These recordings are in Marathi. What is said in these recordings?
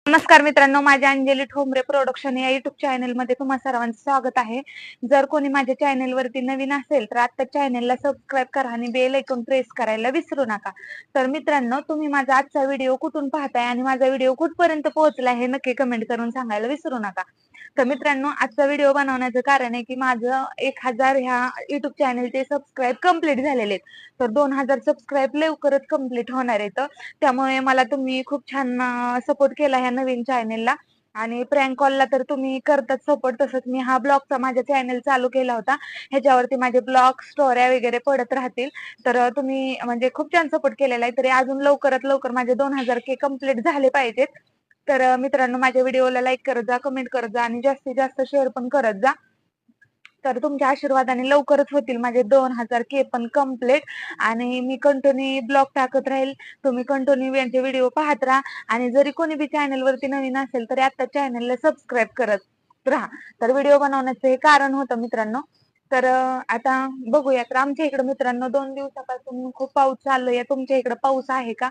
नमस्कार मित्रांनो, माझ्या अंजली ठोंबरे प्रोडक्शन या युट्यूब चॅनल मध्ये तुम्हा सर्वांचं स्वागत आहे. जर कोणी माझ्या चॅनल वरती नवीन असेल तर आता चॅनलला सबस्क्राईब करा आणि बेल आयकॉन प्रेस करायला विसरू नका. तर मित्रांनो, तुम्ही माझा आजचा व्हिडिओ कुठून पाहताय आणि माझा व्हिडिओ कुठपर्यंत पोहोचला हे नक्की कमेंट करून सांगायला विसरू नका. तर मित्रांनो, आजचा व्हिडिओ बनवण्याचं कारण आहे की माझं 1000 ह्या युट्यूब चॅनलचे सबस्क्राईब कंप्लीट झालेले आहेत. तर 2000 सबस्क्राईब लवकरच कंप्लीट होणार आहेत. त्यामुळे मला तुम्ही खूप छान सपोर्ट केला ह्या नवीन चॅनेलला. आणि प्रँक कॉलला तर तुम्ही करतात सपोर्ट, तसंच मी हा ब्लॉगचा माझा चॅनल चालू केला होता. ह्याच्यावरती माझे ब्लॉग स्टोऱ्या वगैरे पडत राहतील. तर तुम्ही म्हणजे खूप छान सपोर्ट केलेला आहे. तरी अजून लवकरात लवकर माझे 2000 के कंप्लीट झाले पाहिजेत. तर मित्रांनो, माझ्या व्हिडिओला लाईक करत जा, कमेंट करत जा आणि जास्तीत जास्त शेअर पण करत जा. तर तुमच्या आशीर्वादाने लवकरच होतील माझे 2000 के पण कंप्लीट. आणि मी कंटिन्यू ब्लॉग टाकत राहील. तुम्ही कंटिन्यू यांचे व्हिडिओ पाहत राहा. आणि जरी कोणी बी चॅनल वरती नवीन असेल तरी आता चॅनलला सबस्क्राईब करत राहा. तर व्हिडिओ बनवण्याचं हे कारण होतं मित्रांनो. तर आता बघूया. तर आमच्या इकडे मित्रांनो 2 दिवसापासून खूप पाऊस चालू आहे. तुमच्या इकडे पाऊस आहे का?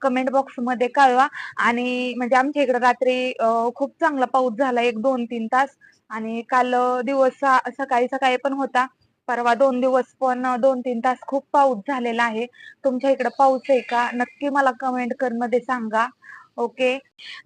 कमेंट बॉक्स मध्ये कळवा. आणि म्हणजे आमच्या इकडे रात्री खूप चांगला पाऊस झाला, 1-2-3 तास. आणि काल दिवस सकाळी सकाळी पण होता. परवा 2 दिवस पण 2-3 तास खूप पाऊस झालेला आहे. तुमच्या इकडे पाऊस आहे का? नक्की मला कमेंट मध्ये सांगा. ओके.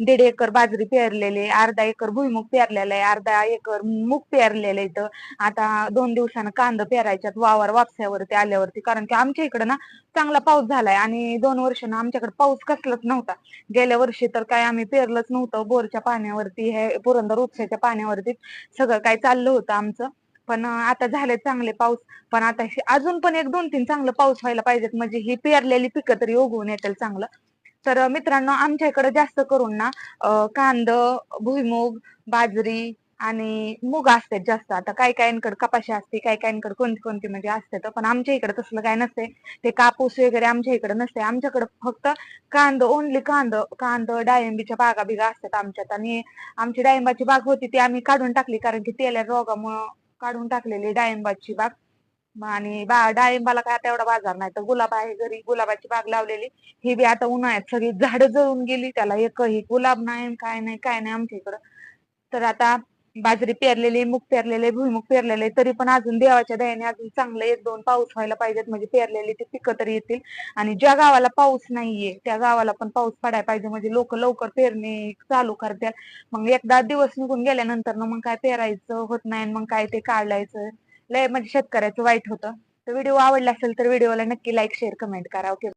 1.5 एकर बाजरी पेरलेली, अर्धा एकर भुईमुग पेरलेला आहे, अर्धा एकर मूग पेरलेलं आहे. इथं आता 2 दिवसानं कांदा पेरायच्यात वावर वापसावरती आल्यावरती, कारण की आमच्या इकडे ना चांगला पाऊस झालाय. आणि 2 वर्षानं आमच्याकडे पाऊस कसलाच नव्हता. गेल्या वर्षी तर काय आम्ही पेरलंच नव्हतं. बोरच्या पाण्यावरती, हे पुरंदर उपसाच्या पाण्यावरती सगळं काय चाललं होतं आमचं. पण आता झाले चांगले पाऊस. पण आता अजून पण 1-2-3 चांगलं पाऊस व्हायला पाहिजेत, म्हणजे ही पेरलेली पिकं तरी उगवून येतील चांगलं. तर मित्रांनो, आमच्या इकडे जास्त करून ना कांदा, भुईमूग, बाजरी आणि मूग असते जास्त. आता काही काहींकडे कपाशी असते, काही काहींकडे कोणती कोणती म्हणजे असते. पण आमच्या इकडे तसलं काय नसते. ते कापूस वगैरे आमच्या इकडे नसते. आमच्याकडे फक्त कांदा, ओनली कांदा, डाळिंबीच्या बागा बिगा असतात आमच्यात. आणि आमची डाळिंबाची बाग होती ती आम्ही काढून टाकली, कारण की तेल्या रोगामुळं काढून टाकलेली डाळिंबाची बाग. आणि डाळिंबाला काय आता एवढा बाजार नाही. तर गुलाब आहे घरी, गुलाबाची बाग लावलेली. ही बी आता उन्हाळ्यात सगळी झाडं जळून गेली, त्याला एकही गुलाब नाही, काय नाही काय नाही आमच्या इकडं. तर आता बाजरी पेरलेली, मूग पेरलेले, भुईमुग पेरलेले, तरी पण अजून देवाच्या दयाने अजून चांगलं 1-2 पाऊस व्हायला पाहिजेत, म्हणजे पेरलेली ती पिकं तरी येतील. आणि ज्या गावाला पाऊस नाहीये त्या गावाला पण पाऊस पडायला पाहिजे, म्हणजे लोक लवकर पेरणी चालू करतात. मग एकदा दिवस निघून गेल्यानंतर मग काय पेरायचं होत नाही, मग काय ते काढायचं लय म्हणजे शेतकऱ्याचं वाईट होतं. तर व्हिडिओ आवडला असेल तर व्हिडिओला नक्की लाईक, शेअर, कमेंट करा. ओके.